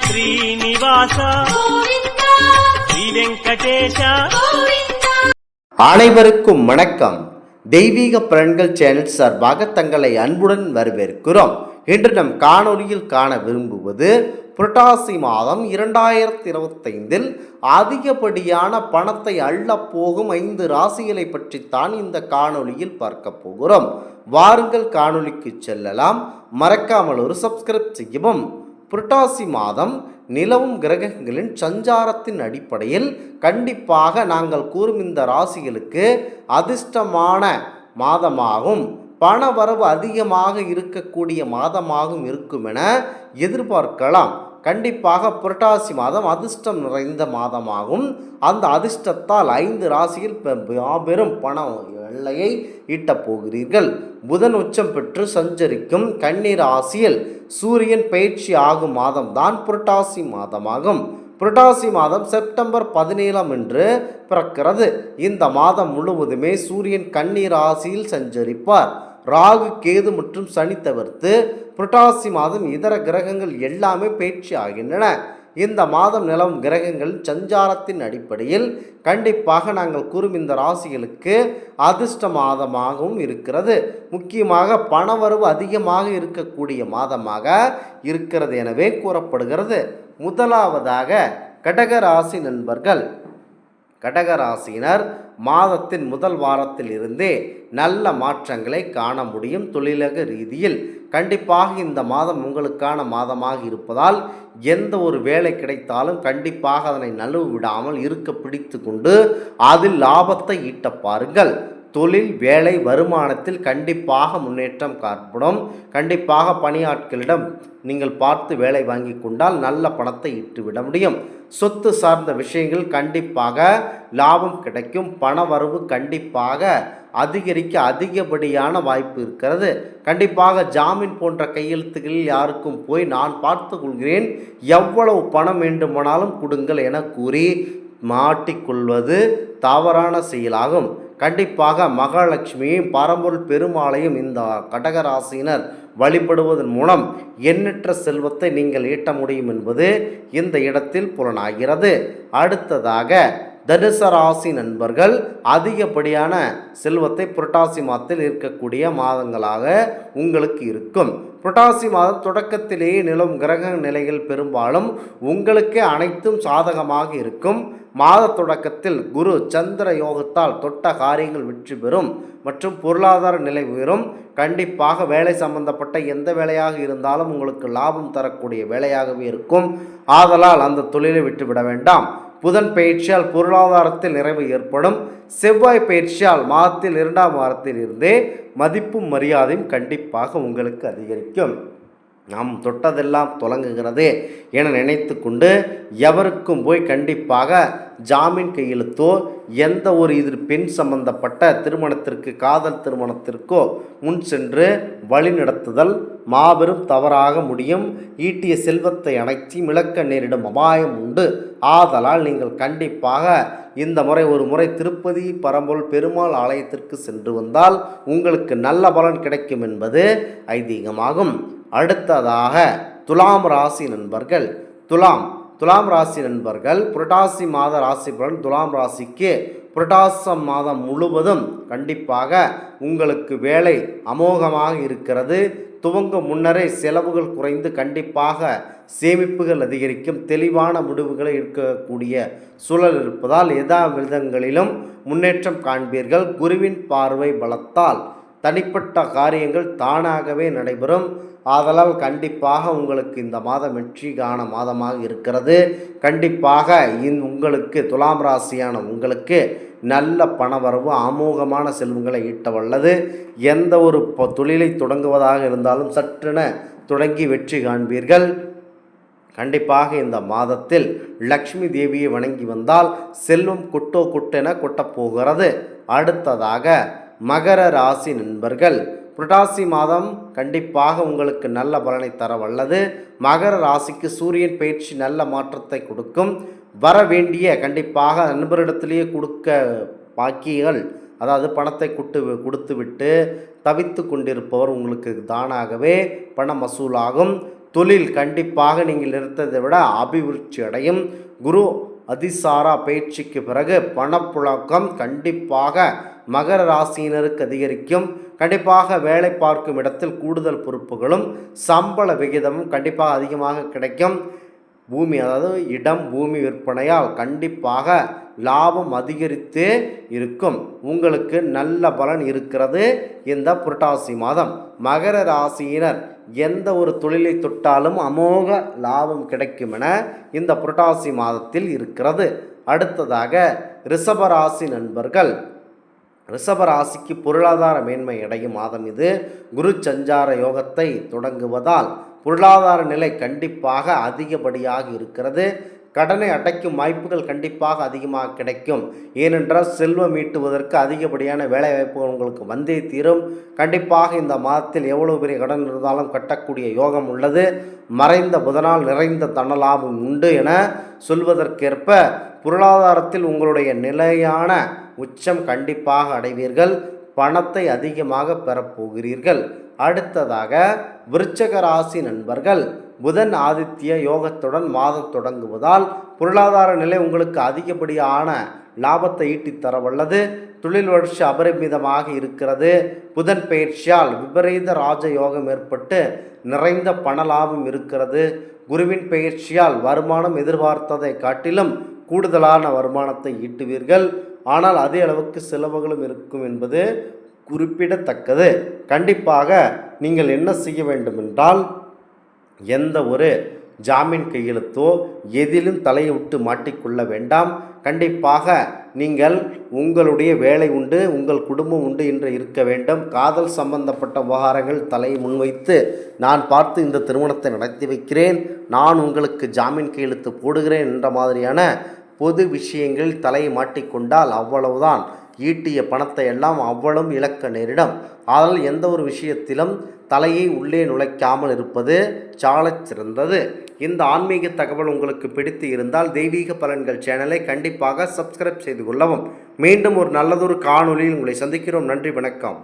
శ్రీనివాస శ్రీ వెంకటేశ. அனைவருக்கும் வணக்கம். தெய்வீக பலன்கள் சேனல் சார்பாக தங்களை அன்புடன் வரவேற்கிறோம். இன்று நம் காணொலியில் காண விரும்புவது புரட்டாசி மாதம் 2025 அதிகப்படியான பணத்தை அள்ளப் போகும் 5 ராசிகளை பற்றித்தான் இந்த காணொலியில் பார்க்க போகிறோம். வாருங்கள் காணொலிக்கு செல்லலாம். மறக்காமல் ஒரு சப்ஸ்கிரைப் செய்யவும். புரட்டாசி மாதம் நிலவும் கிரகங்களின் சஞ்சாரத்தின் அடிப்படையில் கண்டிப்பாக நாங்கள் கூறும் இந்த ராசிகளுக்கு அதிர்ஷ்டமான மாதமாகும், பண வரவு அதிகமாக இருக்கக்கூடிய மாதமாகவும் இருக்கும் என எதிர்பார்க்கலாம். கண்டிப்பாக புரட்டாசி மாதம் அதிர்ஷ்டம் நிறைந்த மாதமாகும். அந்த அதிர்ஷ்டத்தால் 5 ராசியில் மாபெரும் பண எல்லையை ஈட்டப் போகிறீர்கள். புதன் உச்சம் பெற்று சஞ்சரிக்கும் கன்னி ராசியில் சூரியன் பயிற்சி ஆகும் மாதம்தான் புரட்டாசி மாதமாகும். புரட்டாசி மாதம் செப்டம்பர் 17 என்று பிறக்கிறது. இந்த மாதம் முழுவதுமே சூரியன் கன்னி ராசியில் சஞ்சரிப்பார். ராகு, கேது மற்றும் சனி தவிர்த்து புரட்டாசி மாதம் இதர கிரகங்கள் எல்லாமே பயிற்சி ஆகின்றன. இந்த மாதம் நிலவும் கிரகங்களின் சஞ்சாரத்தின் அடிப்படையில் கண்டிப்பாக நாங்கள் கூறும் இந்த ராசிகளுக்கு அதிர்ஷ்ட மாதமாகவும் இருக்கிறது. முக்கியமாக பணவரவு அதிகமாக இருக்கக்கூடிய மாதமாக இருக்கிறது எனவே கூறப்படுகிறது. முதலாவதாக கடகராசி நண்பர்கள். கடகராசியினர் மாதத்தின் முதல் வாரத்தில் இருந்தே நல்ல மாற்றங்களை காண முடியும். தொழிலக ரீதியில் கண்டிப்பாக இந்த மாதம் உங்களுக்கான மாதமாக இருப்பதால் எந்த ஒரு வேலை கிடைத்தாலும் கண்டிப்பாக அதனை நழுவு விடாமல் இருக்க பிடித்து கொண்டு அதில் லாபத்தை ஈட்ட பாருங்கள். தொழில், வேலை, வருமானத்தில் கண்டிப்பாக முன்னேற்றம் காணப்படும். கண்டிப்பாக பணியாட்களிடம் நீங்கள் பார்த்து வேலை வாங்கி கொண்டால் நல்ல பணத்தை ஈட்டுவிட முடியும். சொத்து சார்ந்த விஷயங்கள் கண்டிப்பாக லாபம் கிடைக்கும். பண வரவு கண்டிப்பாக அதிகரிக்க அதிகப்படியான வாய்ப்பு இருக்கிறது. கண்டிப்பாக ஜாமீன் போன்ற கையெழுத்துகளில் யாருக்கும் போய் நான் பார்த்து கொள்கிறேன், எவ்வளவு பணம் வேண்டுமானாலும் கொடுங்கள் என கூறி மாட்டிக்கொள்வது தவறான செயலாகும். கண்டிப்பாக மகாலட்சுமியையும் பரம்பொருள் பெருமாளையும் இந்த கடகராசியினர் வழிபடுவதன் மூலம் எண்ணற்ற செல்வத்தை நீங்கள் ஈட்ட முடியும் என்பது இந்த இடத்தில் புலனாகிறது. அடுத்ததாக தனுசு ராசி நண்பர்கள் அதிகப்படியான செல்வத்தை புரட்டாசி மாதத்தில் இருக்கக்கூடிய மாதங்களாக உங்களுக்கு இருக்கும். புரட்டாசி மாதம் தொடக்கத்திலேயே நிலவும் கிரக நிலைகள் பெரும்பாலும் உங்களுக்கு அனைத்தும் சாதகமாக இருக்கும். மாத தொடக்கத்தில் குரு சந்திர யோகத்தால் தொட்ட காரியங்கள் வெற்றி பெறும் மற்றும் பொருளாதார நிலை உயரும். கண்டிப்பாக வேலை சம்பந்தப்பட்ட எந்த வேலையாக இருந்தாலும் உங்களுக்கு லாபம் தரக்கூடிய வேலையாகவே இருக்கும். ஆதலால் அந்த தொழிலை விட்டுவிட வேண்டாம். புதன் பயிற்சியால் பொருளாதாரத்தில் நிறைவு ஏற்படும். செவ்வாய் பயிற்சியால் மாதத்தில் 2ஆம் வாரத்தில் இருந்தே மதிப்பும் மரியாதையும் கண்டிப்பாக உங்களுக்கு அதிகரிக்கும். நாம் தொட்டதெல்லாம் தொடங்குகிறது என நினைத்து கொண்டு எவருக்கும் போய் கண்டிப்பாக ஜாமீன் கையெழுத்தோ எந்த ஒரு பெண் சம்பந்தப்பட்ட திருமணத்திற்கு, காதல் திருமணத்திற்கோ முன் சென்று வழி நடத்துதல் மாபெரும் தவறாக முடியும். ஈட்டிய செல்வத்தை அனைத்து இழக்க நேரிடும் அபாயம் உண்டு. ஆதலால் நீங்கள் கண்டிப்பாக இந்த முறை ஒரு முறை திருப்பதி பரம்பொருள் பெருமாள் ஆலயத்திற்கு சென்று வந்தால் உங்களுக்கு நல்ல பலன் கிடைக்கும் என்பது ஐதீகமாகும். அடுத்ததாக துலாம் ராசி நண்பர்கள். துலாம் ராசி நண்பர்கள் புரட்டாசி மாத ராசி பலன். துலாம் ராசிக்கு புரட்டாசி மாதம் முழுவதும் கண்டிப்பாக உங்களுக்கு வேலை அமோகமாக இருக்கிறது. துவங்கும் முன்னரே செலவுகள் குறைந்து கண்டிப்பாக சேமிப்புகள் அதிகரிக்கும். தெளிவான முடிவுகளை எடுக்கக்கூடிய சூழல் இருப்பதால் எல்லா விதங்களிலும் முன்னேற்றம் காண்பீர்கள். குருவின் பார்வை பலத்தால் தனிப்பட்ட காரியங்கள் தானாகவே நடைபெறும். ஆதலால் கண்டிப்பாக உங்களுக்கு இந்த மாதம் வெற்றிக்கான மாதமாக இருக்கிறது. கண்டிப்பாக உங்களுக்கு துலாம் ராசியான உங்களுக்கு நல்ல பணவரவு, அமோகமான செல்வங்களை ஈட்ட வல்லது. எந்த ஒரு தொழிலை தொடங்குவதாக இருந்தாலும் சற்றென தொடங்கி வெற்றி காண்பீர்கள். கண்டிப்பாக இந்த மாதத்தில் லக்ஷ்மி தேவியை வணங்கி வந்தால் செல்வம் கொட்டென கொட்டப்போகிறது. அடுத்ததாக மகர ராசி நண்பர்கள். புரட்டாசி மாதம் கண்டிப்பாக உங்களுக்கு நல்ல பலனை தர வல்லது. மகர ராசிக்கு சூரியன் பயிற்சி நல்ல மாற்றத்தை கொடுக்கும். வர வேண்டிய கண்டிப்பாக நண்பரிடத்திலேயே கொடுக்க பாக்கிகள், அதாவது பணத்தை கொடுத்து விட்டு தவித்து கொண்டிருப்பவர் உங்களுக்கு தானாகவே பணம் வசூலாகும். தொழில் கண்டிப்பாக நீங்கள் நிறுத்ததை விட அபிவிருத்தி அடையும். குரு அதிசாரா பயிற்சிக்கு பிறகு பணப்புழக்கம் கண்டிப்பாக மகர ராசியினருக்கு அதிகரிக்கும். கண்டிப்பாக வேலை பார்க்கும் இடத்தில் கூடுதல் பொறுப்புகளும் சம்பள விகிதமும் கண்டிப்பாக அதிகமாக கிடைக்கும். பூமி அதாவது இடம் பூமி விற்பனையால் கண்டிப்பாக லாபம் அதிகரித்தே இருக்கும். உங்களுக்கு நல்ல பலன் இருக்கிறது இந்த புரட்டாசி மாதம். மகர ராசியினர் எந்த ஒரு தொழிலை தொட்டாலும் அமோக லாபம் கிடைக்கும் என இந்த புரட்டாசி மாதத்தில் இருக்கிறது. அடுத்ததாக ரிஷபராசி நண்பர்கள், ரிஷபராசிக்கு பொருளாதார மேன்மை அடையும் மாதம் இது. குரு சஞ்சார யோகத்தை தொடங்குவதால் பொருளாதார நிலை கண்டிப்பாக அதிகப்படியாக இருக்கிறது. கடனை அடைக்கும் வாய்ப்புகள் கண்டிப்பாக அதிகமாக கிடைக்கும். ஏனென்றால் செல்வம் ஈட்டுவதற்கு அதிகப்படியான வேலை வாய்ப்புகள் உங்களுக்கு வந்தே தீரும். கண்டிப்பாக இந்த மாதத்தில் எவ்வளவு பெரிய கடன் இருந்தாலும் கட்டக்கூடிய யோகம் உள்ளது. மறைந்த புதனால் நிறைந்த தனலாபம் உண்டு என சொல்வதற்கேற்ப பொருளாதாரத்தில் உங்களுடைய நிலையான உச்சம் கண்டிப்பாக அடைவீர்கள். பணத்தை அதிகமாக பெறப்போகிறீர்கள். அடுத்ததாக விருச்சக ராசி நண்பர்கள், புதன் ஆதித்ய யோகத்துடன் மாதம் தொடங்குவதால் பொருளாதார நிலை உங்களுக்கு அதிகப்படியான லாபத்தை ஈட்டித்தர வல்லது. தொழில் வளர்ச்சி அபரிமிதமாக இருக்கிறது. புதன் பயிற்சியால் விபரீத ராஜ யோகம் ஏற்பட்டு நிறைந்த பண லாபம் இருக்கிறது. குருவின் பயிற்சியால் வருமானம் எதிர்பார்த்ததை காட்டிலும் கூடுதலான வருமானத்தை ஈட்டுவீர்கள். ஆனால் அதே அளவுக்கு செலவுகளும் இருக்கும் என்பது குறிப்பிடத்தக்கது. கண்டிப்பாக நீங்கள் என்ன செய்ய வேண்டும் என்றால், எந்த ஒரு ஜாமீன் கையெழுத்தோ எதிலும் தலையை விட்டு மாட்டிக்கொள்ள வேண்டாம். கண்டிப்பாக நீங்கள் உங்களுடைய வேலை உண்டு, உங்கள் குடும்பம் உண்டு என்று இருக்க வேண்டும். காதல் சம்பந்தப்பட்ட விவகாரங்கள் தலையை முன்வைத்து நான் பார்த்து இந்த திருமணத்தை நடத்தி வைக்கிறேன், நான் உங்களுக்கு ஜாமீன் கையெழுத்து போடுகிறேன் என்ற மாதிரியான பொது விஷயங்களில் தலையை மாட்டிக்கொண்டால் அவ்வளவுதான். ஈட்டிய பணத்தை எல்லாம் அவ்வளவும் இழக்க நேரிடும். ஆனால் எந்த ஒரு விஷயத்திலும் தலையை உள்ளே நுழைக்காமல் இருப்பது சாலச் சிறந்தது. இந்த ஆன்மீக தகவல் உங்களுக்கு பிடித்து இருந்தால் தெய்வீக பலன்கள் சேனலை கண்டிப்பாக சப்ஸ்கிரைப் செய்து கொள்ளவும். மீண்டும் ஒரு நல்லதொரு காணொளியில் உங்களை சந்திக்கிறோம். நன்றி, வணக்கம்.